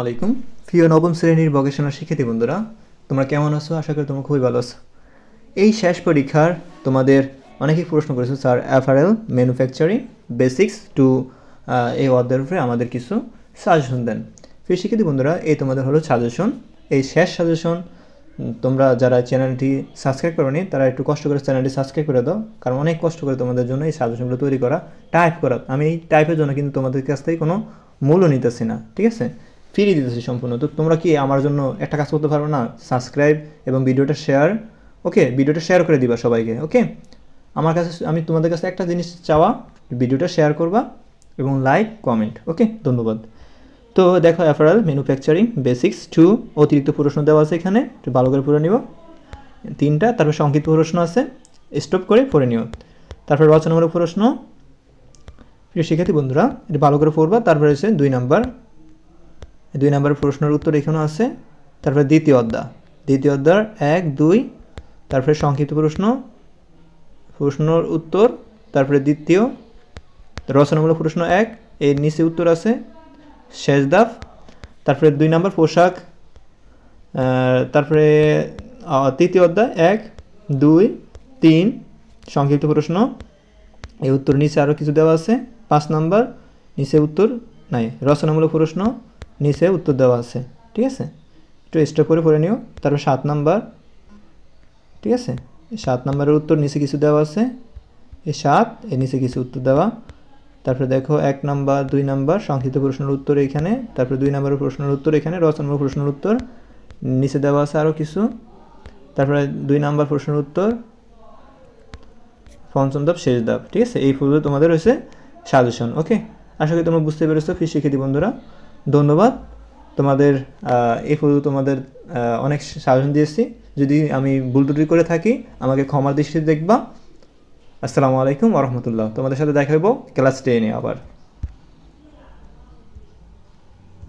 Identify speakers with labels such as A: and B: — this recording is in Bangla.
A: আলাইকুম প্রিয় নবম শ্রেণীর ভোকেশনাল শিক্ষার্থী বন্ধুরা, তোমরা কেমন আছো? আশা করি তোমরা খুবই ভালো আছো। এই শেষ পরীক্ষার তোমাদের অনেকেই প্রশ্ন করেছো, sir apparel manufacturing basics two এই অধ্যায়ের উপরে আমাদের কিছু সাজেশন দেন। প্রিয় শিক্ষার্থী বন্ধুরা, এই তোমাদের হলো সাজেশন, এই শেষ সাজেশন। তোমরা যারা চ্যানেলটি সাবস্ক্রাইব করোনি তারা একটু কষ্ট করে চ্যানেলটি সাবস্ক্রাইব করে দাও, কারণ অনেক কষ্ট করে তোমাদের জন্য এই সাজেশনগুলো তৈরি করা, টাইপ করা। আমি এই টাইপের জন্য কিন্তু তোমাদের কাছ থেকে কোনো মূল্য নিতেছি না, ঠিক আছে? ফ্রি দিতেছি সম্পূর্ণ। তো তোমরা কি আমার জন্য একটা কাজ করতে পারো না? সাবস্ক্রাইব এবং ভিডিওটা শেয়ার, ওকে? ভিডিওটা শেয়ার করে দিবা সবাইকে, ওকে? আমার কাছে আমি তোমাদের কাছে একটা জিনিস চাওয়া, ভিডিওটা শেয়ার করবা এবং লাইক কমেন্ট, ওকে? ধন্যবাদ। তো দেখো, অ্যাপারেল ম্যানুফ্যাকচারিং বেসিক্স টু অতিরিক্ত প্রশ্ন দেওয়া আছে এখানে, একটু ভালো করে পড়ে নিব। তিনটা, তারপর সংক্ষিপ্ত প্রশ্ন আছে, স্টপ করে পড়ে নিও। তারপর রচনামূলক প্রশ্ন। প্রিয় শিক্ষার্থী বন্ধুরা, এটা ভালো করে পড়বা। তারপরে হচ্ছে 2 নাম্বার প্রশ্নের উত্তর এখানেও আছে। তারপরে দ্বিতীয় অধ্যায় 1, 2, তারপরে সংক্ষিপ্ত প্রশ্নর উত্তর, তারপরে দ্বিতীয় রচনামূলক প্রশ্ন 1, এর নিচে উত্তর আছে, শেষ ধাপ। তারপরে 2 নাম্বার পোশাক, তারপরে তৃতীয় অধ্যায় 1, 2, 3 সংক্ষিপ্ত প্রশ্ন, এই উত্তর নিচে আরও কিছু দেওয়া আছে। 5 নাম্বার নিচে উত্তর নাই, রচনামূলক প্রশ্ন নিচে উত্তর দেওয়া আছে, ঠিক আছে? একটু স্টপ করে পড়ে নিও। তারপর 7 নাম্বার, ঠিক আছে? 7 নাম্বারের উত্তর নিচে কিছু দেওয়া আছে, এই 7 এর নিচে কিছু উত্তর দেওয়া। তারপরে দেখো 1 নাম্বার 2 নাম্বার সংক্ষিপ্ত প্রশ্নের উত্তর এখানে, তারপরে 2 নাম্বারের প্রশ্নের উত্তর এখানে, রচনামূলক প্রশ্নের উত্তর নিচে দেওয়া আছে আরও কিছু। তারপরে 2 নাম্বার প্রশ্নের উত্তর, পঞ্চম ধাপ, শেষ ধাপ, ঠিক আছে? এই পর্যন্ত তোমাদের হয়েছে সাজেশন, ওকে? আশা করি তোমরা বুঝতে পেরেছো। প্রিয় শিক্ষার্থী বন্ধুরা, ধন্যবাদ তোমাদের। এই পর্যন্ত তোমাদের অনেক সাজেশন দিয়েছি। যদি আমি ভুল ত্রুটি করে থাকি আমাকে ক্ষমার দৃষ্টিতে দেখবা। আসসালামু আলাইকুম ওয়া রাহমাতুল্লাহ। তোমাদের সাথে দেখা হইব ক্লাস 10-এ আবার।